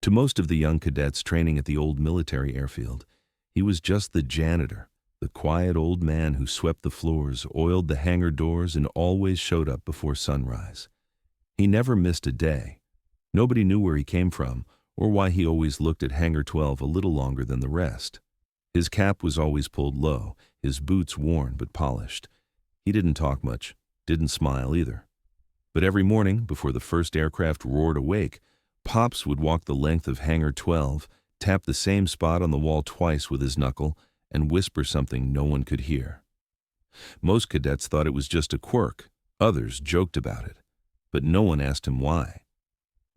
To most of the young cadets training at the old military airfield, he was just the janitor, the quiet old man who swept the floors, oiled the hangar doors, and always showed up before sunrise. He never missed a day. Nobody knew where he came from or why he always looked at Hangar 12 a little longer than the rest. His cap was always pulled low, his boots worn but polished. He didn't talk much, didn't smile either. But every morning, before the first aircraft roared awake, Pops would walk the length of Hangar 12, tap the same spot on the wall twice with his knuckle, and whisper something no one could hear. Most cadets thought it was just a quirk. Others joked about it. But no one asked him why.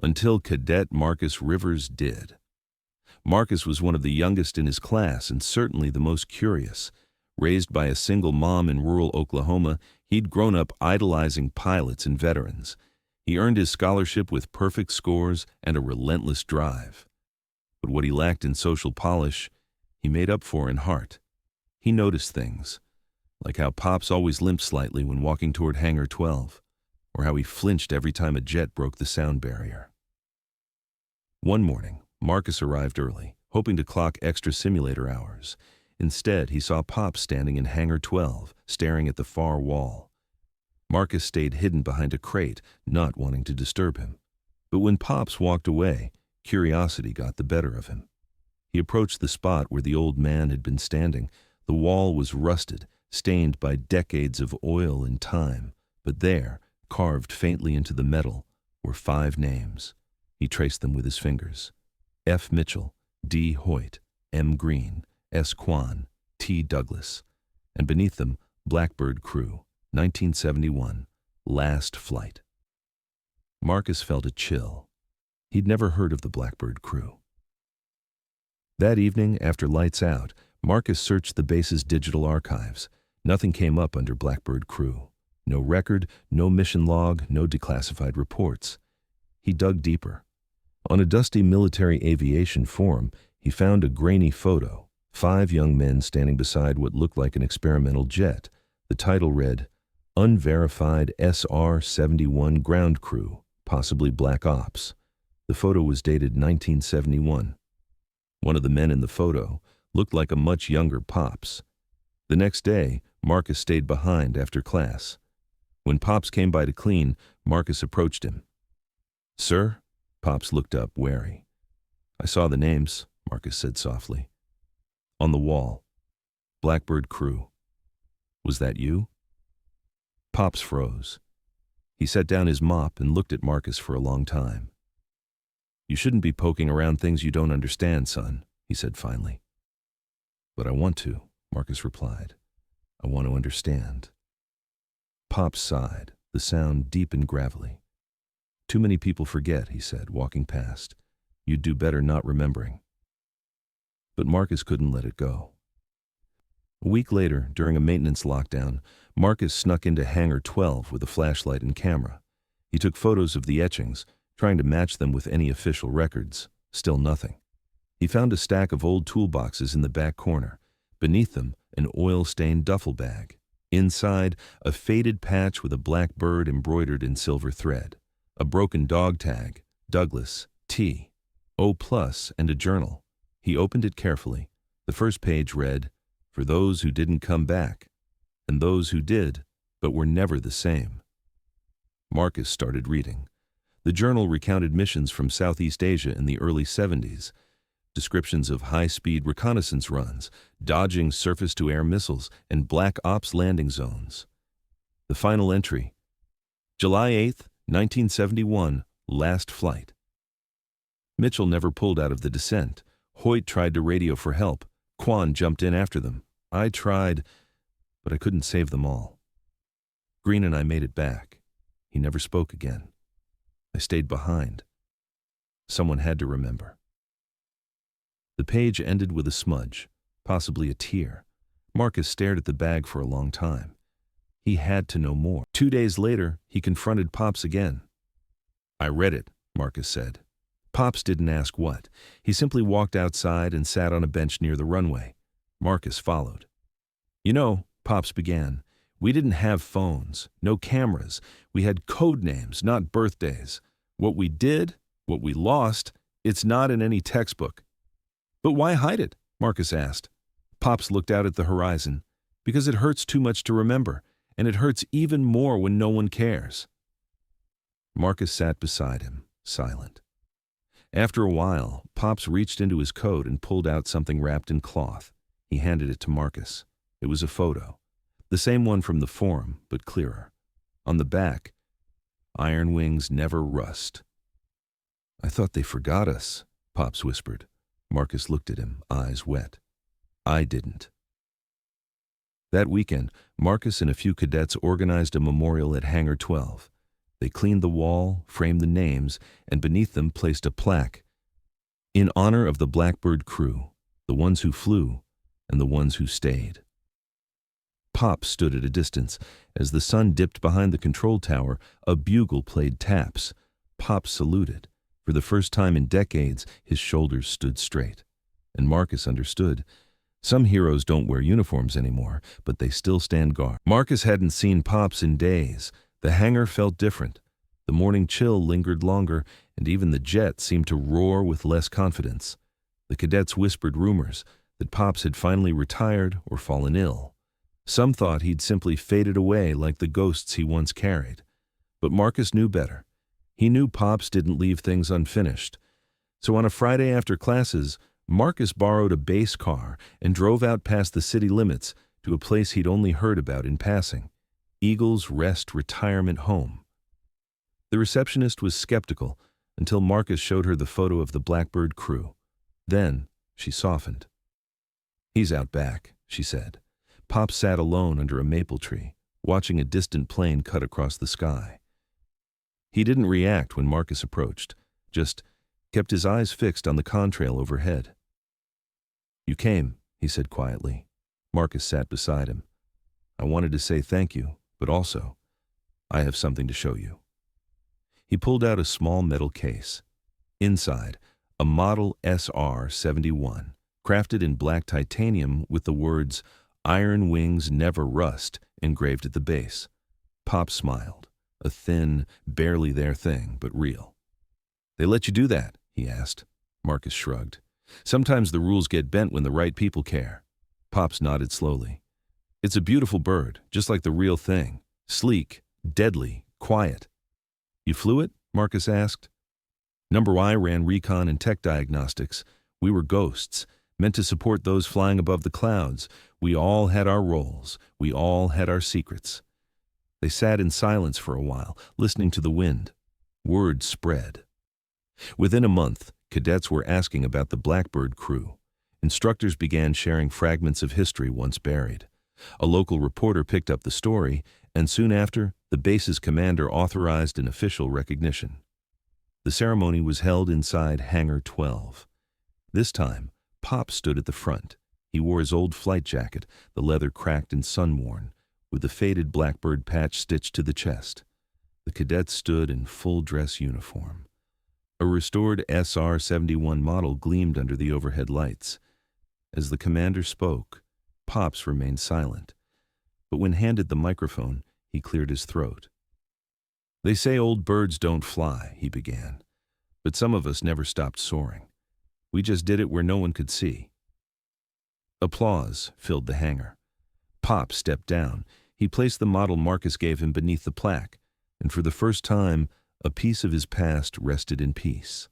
Until Cadet Marcus Rivers did. Marcus was one of the youngest in his class and certainly the most curious. Raised by a single mom in rural Oklahoma, he'd grown up idolizing pilots and veterans. He earned his scholarship with perfect scores and a relentless drive. But what he lacked in social polish, he made up for in heart. He noticed things, like how Pops always limped slightly when walking toward Hangar 12, or how he flinched every time a jet broke the sound barrier. One morning, Marcus arrived early, hoping to clock extra simulator hours. Instead, he saw Pops standing in Hangar 12, staring at the far wall. Marcus stayed hidden behind a crate, not wanting to disturb him. But when Pops walked away, curiosity got the better of him. He approached the spot where the old man had been standing. The wall was rusted, stained by decades of oil and time, but there, carved faintly into the metal, were 5 names. He traced them with his fingers. F. Mitchell, D. Hoyt, M. Green, S. Kwan, T. Douglas, and beneath them, Blackbird Crew, 1971, last flight. Marcus felt a chill. He'd never heard of the Blackbird Crew. That evening, after lights out, Marcus searched the base's digital archives. Nothing came up under Blackbird Crew. No record, no mission log, no declassified reports. He dug deeper. On a dusty military aviation forum, he found a grainy photo, 5 young men standing beside what looked like an experimental jet. The title read, Unverified SR-71 Ground Crew, possibly Black Ops. The photo was dated 1971. One of the men in the photo looked like a much younger Pops. The next day, Marcus stayed behind after class. When Pops came by to clean, Marcus approached him. "Sir?" Pops looked up, wary. "I saw the names," Marcus said softly. "On the wall. Blackbird Crew. Was that you?" Pops froze. He set down his mop and looked at Marcus for a long time. "You shouldn't be poking around things you don't understand, son," he said finally. "But I want to," Marcus replied. "I want to understand." Pops sighed, the sound deep and gravelly. "Too many people forget," he said, walking past. "You'd do better not remembering." But Marcus couldn't let it go. A week later, during a maintenance lockdown, Marcus snuck into Hangar 12 with a flashlight and camera. He took photos of the etchings, trying to match them with any official records. Still nothing. He found a stack of old toolboxes in the back corner. Beneath them, an oil-stained duffel bag. Inside, a faded patch with a black bird embroidered in silver thread. A broken dog tag, Douglas, T, O+, and a journal. He opened it carefully. The first page read, "For those who didn't come back, and those who did, but were never the same." Marcus started reading. The journal recounted missions from Southeast Asia in the early 70s, descriptions of high-speed reconnaissance runs, dodging surface-to-air missiles, and Black Ops landing zones. The final entry, July 8, 1971, last flight. Mitchell never pulled out of the descent. Hoyt tried to radio for help. Kwan jumped in after them. I tried, but I couldn't save them all. Green and I made it back. He never spoke again. I stayed behind. Someone had to remember. The page ended with a smudge, possibly a tear. Marcus stared at the bag for a long time. He had to know more. 2 days later, he confronted Pops again. "I read it," Marcus said. Pops didn't ask what. He simply walked outside and sat on a bench near the runway. Marcus followed. "You know," Pops began, "we didn't have phones, no cameras. We had code names, not birthdays. What we did, what we lost, It's not in any textbook. But why hide it? Marcus asked. Pops looked out at the horizon. Because it hurts too much to remember, and it hurts even more when no one cares. Marcus sat beside him, silent. After a while, Pops reached into his coat and pulled out something wrapped in cloth. He handed it to Marcus. It was a photo. The same one from the forum, but clearer. On the back, "Iron wings never rust." "I thought they forgot us," Pops whispered. Marcus looked at him, eyes wet. "I didn't." That weekend, Marcus and a few cadets organized a memorial at Hangar 12. They cleaned the wall, framed the names, and beneath them placed a plaque. "In honor of the Blackbird Crew, the ones who flew and the ones who stayed." Pop stood at a distance. As the sun dipped behind the control tower, a bugle played taps. Pop saluted. For the first time in decades, his shoulders stood straight. And Marcus understood. Some heroes don't wear uniforms anymore, but they still stand guard. Marcus hadn't seen Pops in days. The hangar felt different. The morning chill lingered longer, and even the jet seemed to roar with less confidence. The cadets whispered rumors that Pops had finally retired or fallen ill. Some thought he'd simply faded away like the ghosts he once carried. But Marcus knew better. He knew Pops didn't leave things unfinished. So on a Friday after classes, Marcus borrowed a base car and drove out past the city limits to a place he'd only heard about in passing, Eagle's Rest Retirement Home. The receptionist was skeptical until Marcus showed her the photo of the Blackbird Crew. Then she softened. "He's out back," she said. Pop sat alone under a maple tree, watching a distant plane cut across the sky. He didn't react when Marcus approached, just kept his eyes fixed on the contrail overhead. "You came," he said quietly. Marcus sat beside him. "I wanted to say thank you, but also, I have something to show you." He pulled out a small metal case. Inside, a model SR-71, crafted in black titanium with the words, "Iron wings never rust," engraved at the base. Pop smiled, a thin, barely there thing, but real. "They let you do that?" he asked. Marcus shrugged. "Sometimes the rules get bent when the right people care." Pops nodded slowly. "It's a beautiful bird, just like the real thing. Sleek, deadly, quiet." "You flew it?" Marcus asked. "Number I ran recon and tech diagnostics. We were ghosts, meant to support those flying above the clouds. We all had our roles. We all had our secrets." They sat in silence for a while, listening to the wind. Word spread. Within a month, cadets were asking about the Blackbird Crew. Instructors began sharing fragments of history once buried. A local reporter picked up the story, and soon after, the base's commander authorized an official recognition. The ceremony was held inside Hangar 12. This time, Pop stood at the front. He wore his old flight jacket, the leather cracked and sun-worn, with the faded Blackbird patch stitched to the chest. The cadets stood in full dress uniform. A restored SR-71 model gleamed under the overhead lights. As the commander spoke, Pops remained silent. But when handed the microphone, he cleared his throat. "They say old birds don't fly," he began. "But some of us never stopped soaring. We just did it where no one could see." Applause filled the hangar. Pop stepped down. He placed the model Marcus gave him beneath the plaque, and for the first time, a piece of his past rested in peace.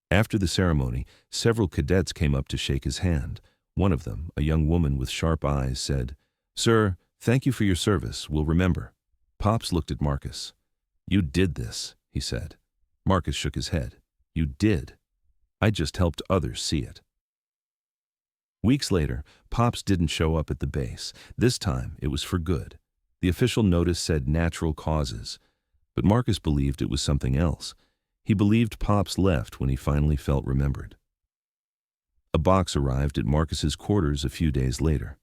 After the ceremony, several cadets came up to shake his hand. One of them, a young woman with sharp eyes, said, "Sir, thank you for your service. We'll remember." Pops looked at Marcus. "You did this," he said. Marcus shook his head. "You did. I just helped others see it." Weeks later, Pops didn't show up at the base. This time, it was for good. The official notice said natural causes, but Marcus believed it was something else. He believed Pops left when he finally felt remembered. A box arrived at Marcus's quarters a few days later.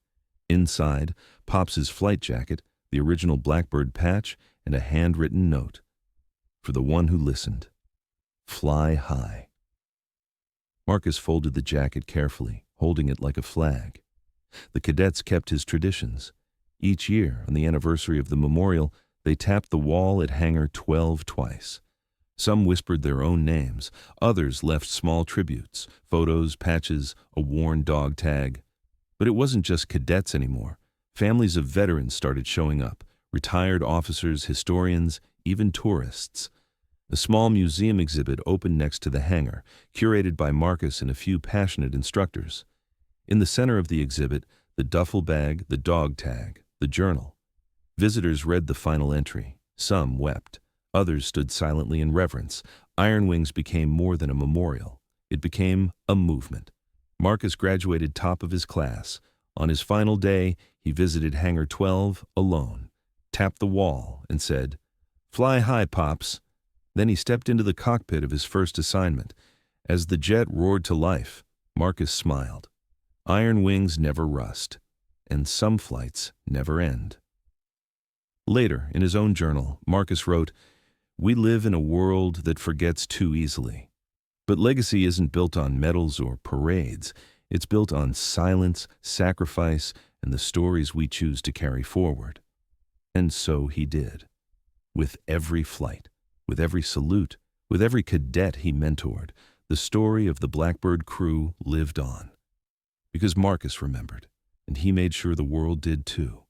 Inside, Pops's flight jacket, the original Blackbird patch, and a handwritten note. For the one who listened. Fly high. Marcus folded the jacket carefully, holding it like a flag. The cadets kept his traditions. Each year, on the anniversary of the memorial, they tapped the wall at Hangar 12 twice. Some whispered their own names, others left small tributes, photos, patches, a worn dog tag. But it wasn't just cadets anymore. Families of veterans started showing up, retired officers, historians, even tourists. A small museum exhibit opened next to the hangar, curated by Marcus and a few passionate instructors. In the center of the exhibit, the duffel bag, the dog tag, the journal. Visitors read the final entry. Some wept. Others stood silently in reverence. Iron Wings became more than a memorial. It became a movement. Marcus graduated top of his class. On his final day, he visited Hangar 12 alone, tapped the wall, and said, "Fly high, Pops." Then he stepped into the cockpit of his first assignment. As the jet roared to life, Marcus smiled. Iron Wings never rust, and some flights never end. Later, in his own journal, Marcus wrote, "We live in a world that forgets too easily. But legacy isn't built on medals or parades. It's built on silence, sacrifice, and the stories we choose to carry forward." And so he did. With every flight, with every salute, with every cadet he mentored, the story of the Blackbird Crew lived on. Because Marcus remembered, and he made sure the world did too.